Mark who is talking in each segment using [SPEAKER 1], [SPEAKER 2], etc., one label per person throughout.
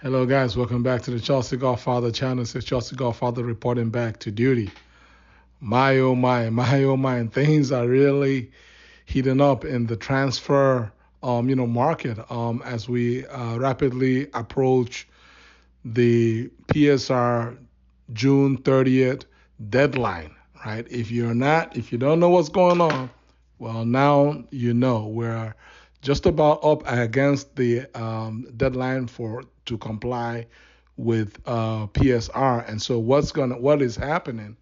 [SPEAKER 1] Hello, guys. Welcome back to the Chelsea Godfather channel. It's Chelsea Godfather reporting back to duty. My oh my oh my, and things are really heating up in the transfer, market as we rapidly approach the PSR June 30th deadline. Right? If you don't know what's going on, well, now you know. We're just about up against the deadline for to comply with PSR, and so what is happening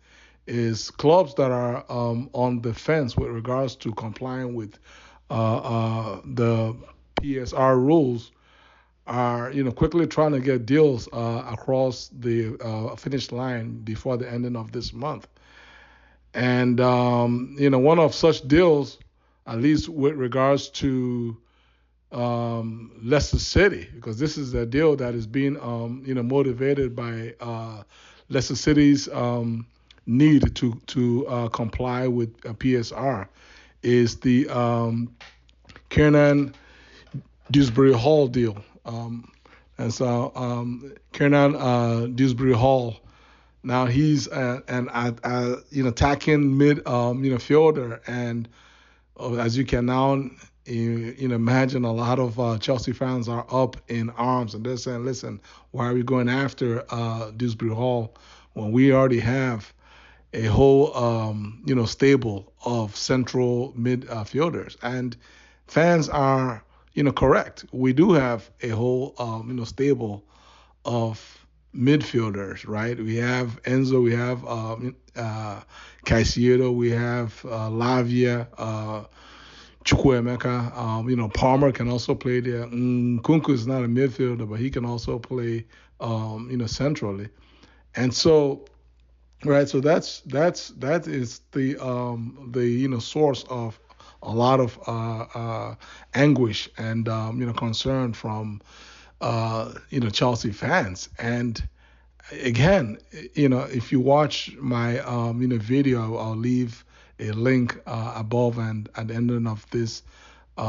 [SPEAKER 1] is clubs that are on the fence with regards to complying with the PSR rules are quickly trying to get deals across the finish line before the ending of this month. And one of such deals, at least with regards to Leicester City, because this is a deal that is being motivated by Leicester City's need to comply with PSR, is the Kiernan DEWSBURY-HALL deal. And so Kiernan DEWSBURY-HALL, now he's an attacking fielder, and as you can now imagine, a lot of Chelsea fans are up in arms and they're saying, "Listen, why are we going after DEWSBURY-HALL when we already have a whole stable of central midfielders?" And fans are correct. We do have a whole stable of midfielders, right? We have Enzo, we have Caicedo, we have Lavia, Chukwuemeka. Palmer can also play there. Kunku is not a midfielder, but he can also play, centrally. And so, right, so that is the source of a lot of anguish and concern from Chelsea fans. And again, if you watch my video, I'll leave a link above and at the ending of this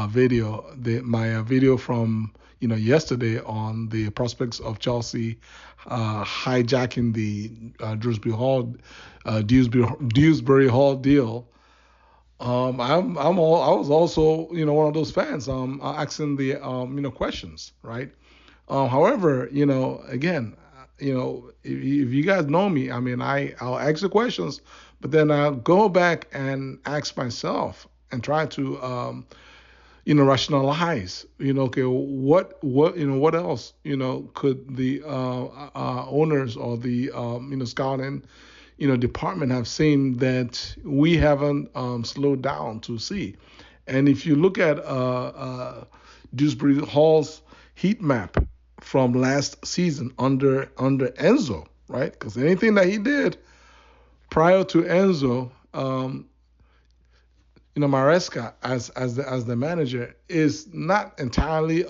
[SPEAKER 1] video, my video from yesterday on the prospects of Chelsea hijacking the Dewsbury-Hall deal. I was also one of those fans asking the questions, right? However, again, if you guys know me, I mean, I'll ask the questions, but then I'll go back and ask myself and try to rationalize. Okay, what else could the owners or the scouting department have seen that we haven't slowed down to see? And if you look at Dewsbury-Hall's heat map from last season under Enzo, right? Because anything that he did prior to Enzo, Maresca as the manager is not entirely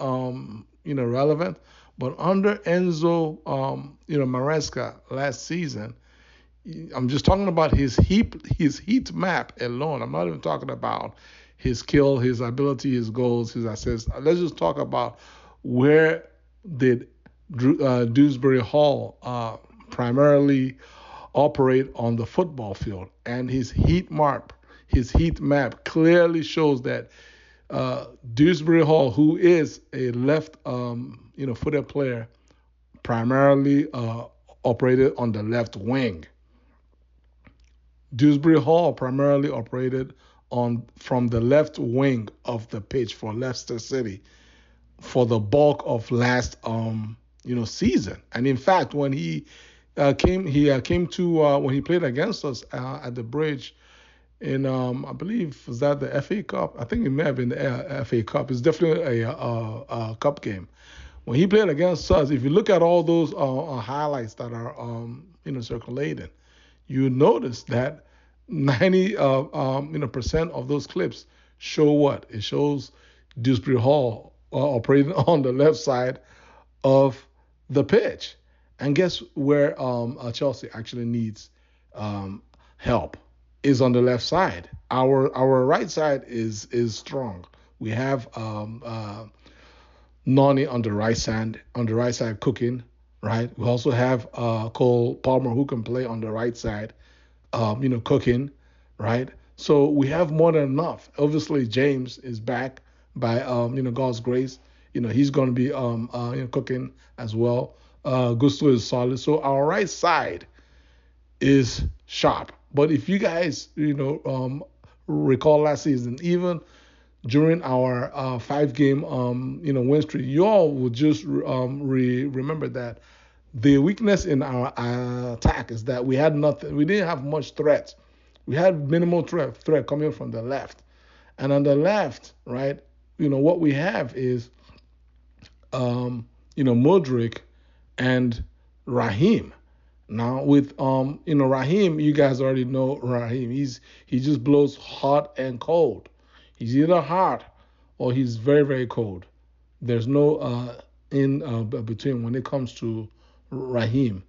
[SPEAKER 1] relevant, but under Enzo Maresca last season, I'm just talking about his heat map alone. I'm not even talking about his skill, his ability, his goals, his assists. Let's just talk about where did Dewsbury-Hall primarily operate on the football field, and his heat map clearly shows that Dewsbury-Hall, who is a left footed player, primarily operated on the left wing. Dewsbury-Hall primarily operated from the left wing of the pitch for Leicester City for the bulk of last season. And in fact, when he came to when he played against us at the Bridge in I believe, was that the FA Cup? I think it may have been the FA Cup. It's definitely a cup game. When he played against us, if you look at all those highlights that are circulating, you notice that 90 percent of those clips show what? It shows Dewsbury-Hall operating on the left side of the pitch. And guess where Chelsea actually needs help? Is on the left side. Our right side is strong. We have Nani on the right side cooking, right? We also have Cole Palmer who can play on the right side, cooking, right? So we have more than enough. Obviously, James is back by God's grace. He's going to be cooking as well. Gusto is solid. So our right side is sharp. But if you guys recall last season, even during our 5 game win streak, you all will just remember that the weakness in our attack is that we had nothing. We didn't have much threat. We had minimal threat coming from the left, and on the left, right, what we have is Modric and Raheem. Now with Raheem, you guys already know Raheem. He just blows hot and cold. He's either hot or he's very, very cold. There's no in between when it comes to Raheem.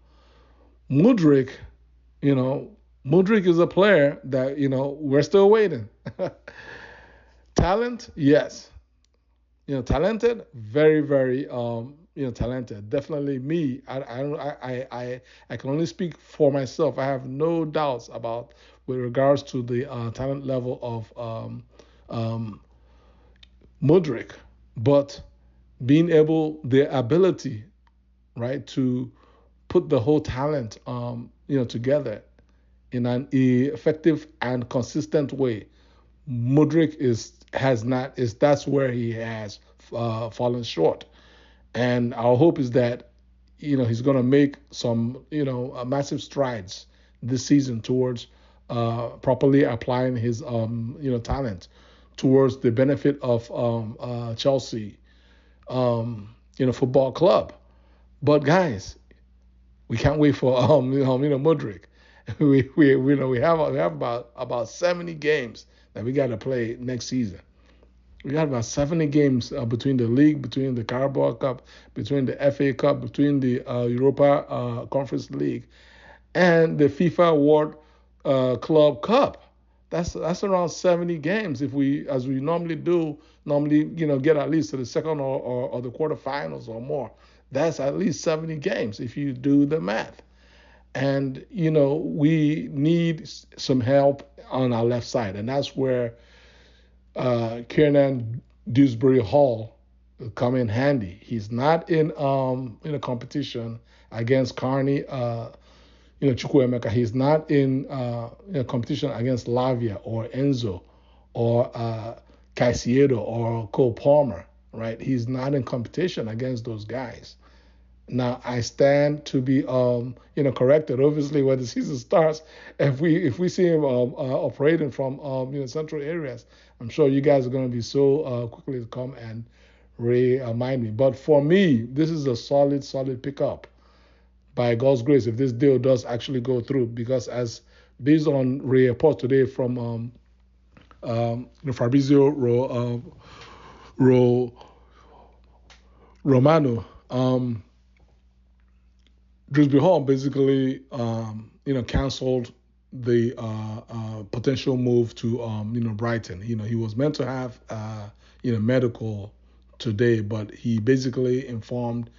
[SPEAKER 1] Mudryk, Mudryk is a player that we're still waiting. Talent, yes. Talented, very, very talented. Definitely me. I can only speak for myself. I have no doubts about with regards to the talent level of Mudryk, but being able, the ability, right, to put the whole talent, together in an effective and consistent way. Mudryk that's where he has fallen short, and our hope is that he's going to make some massive strides this season towards properly applying his talent towards the benefit of Chelsea football club. But guys, we can't wait for Mudryk. We have about 70 games that we got to play next season. We got about 70 games between the league, between the Carabao Cup, between the FA Cup, between the Europa Conference League, and the FIFA World Club Cup. That's around 70 games if we, as we normally do, get at least to the second or the quarterfinals or more. That's at least 70 games if you do the math. And, we need some help on our left side. And that's where Kiernan DEWSBURY-HALL come in handy. He's not in a competition against Carney, Chukwuemeka. He's not in a competition against Lavia or Enzo or Caicedo or Cole Palmer, right? He's not in competition against those guys. Now I stand to be corrected. Obviously, when the season starts, if we see him operating from central areas, I'm sure you guys are going to be so quickly to come and remind me. But for me, this is a solid pickup by God's grace if this deal does actually go through, because as based on report today from Fabrizio Romano. DEWSBURY-HALL basically, canceled the potential move to, Brighton. He was meant to have, medical today, but he basically informed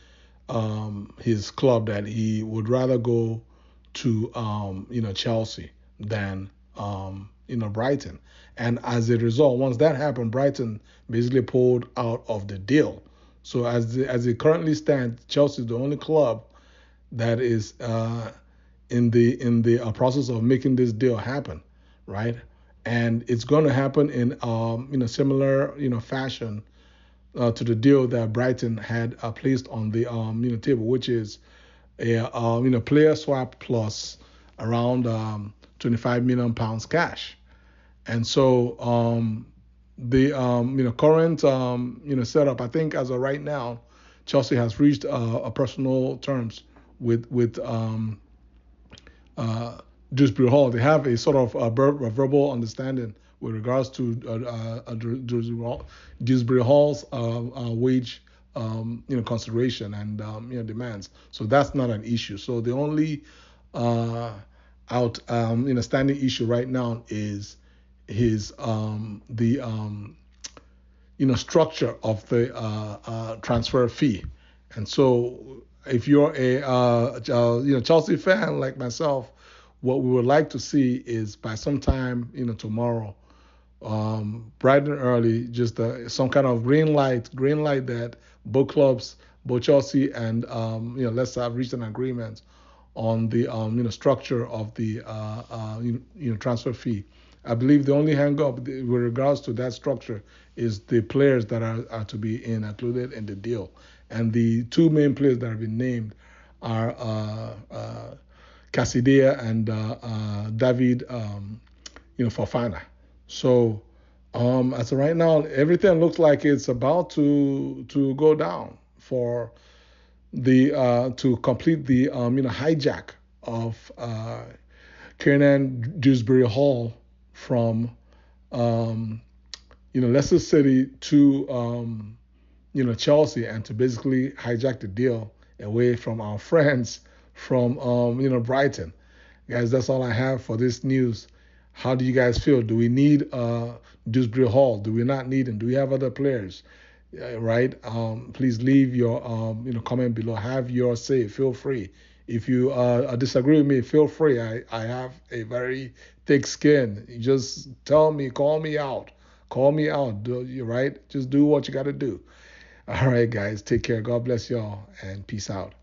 [SPEAKER 1] his club that he would rather go to, Chelsea than, Brighton. And as a result, once that happened, Brighton basically pulled out of the deal. So as it currently stands, Chelsea is the only club that is in the process of making this deal happen, right? And it's going to happen in similar fashion to the deal that Brighton had placed on the table, which is a player swap plus around 25 million pounds cash. And so the current setup, I think as of right now, Chelsea has reached a personal terms with DEWSBURY-HALL. They have a sort of a verbal understanding with regards to DEWSBURY-HALL's wage consideration and demands. So that's not an issue. So the only standing issue right now is his structure of the transfer fee. And so, if you're a Chelsea fan like myself, what we would like to see is by sometime tomorrow, bright and early, just some kind of green light that both clubs, both Chelsea and Leicester have reached an agreement on the structure of the transfer fee. I believe the only hang up with regards to that structure is the players that are to be included in the deal. And the two main players that have been named are Cassidia and David Fofana. So as of right now, everything looks like it's about to go down for the to complete the hijack of Kiernan DEWSBURY-HALL from Leicester City to Chelsea, and to basically hijack the deal away from our friends from Brighton. Guys, that's all I have for this news. How do you guys feel? Do we need DEWSBURY-HALL? Do we not need him? Do we have other players? Right? Please leave your comment below. Have your say. Feel free. If you disagree with me, feel free. I have a very thick skin. You just tell me, call me out. Call me out. Right? Just do what you got to do. All right, guys. Take care. God bless y'all, and peace out.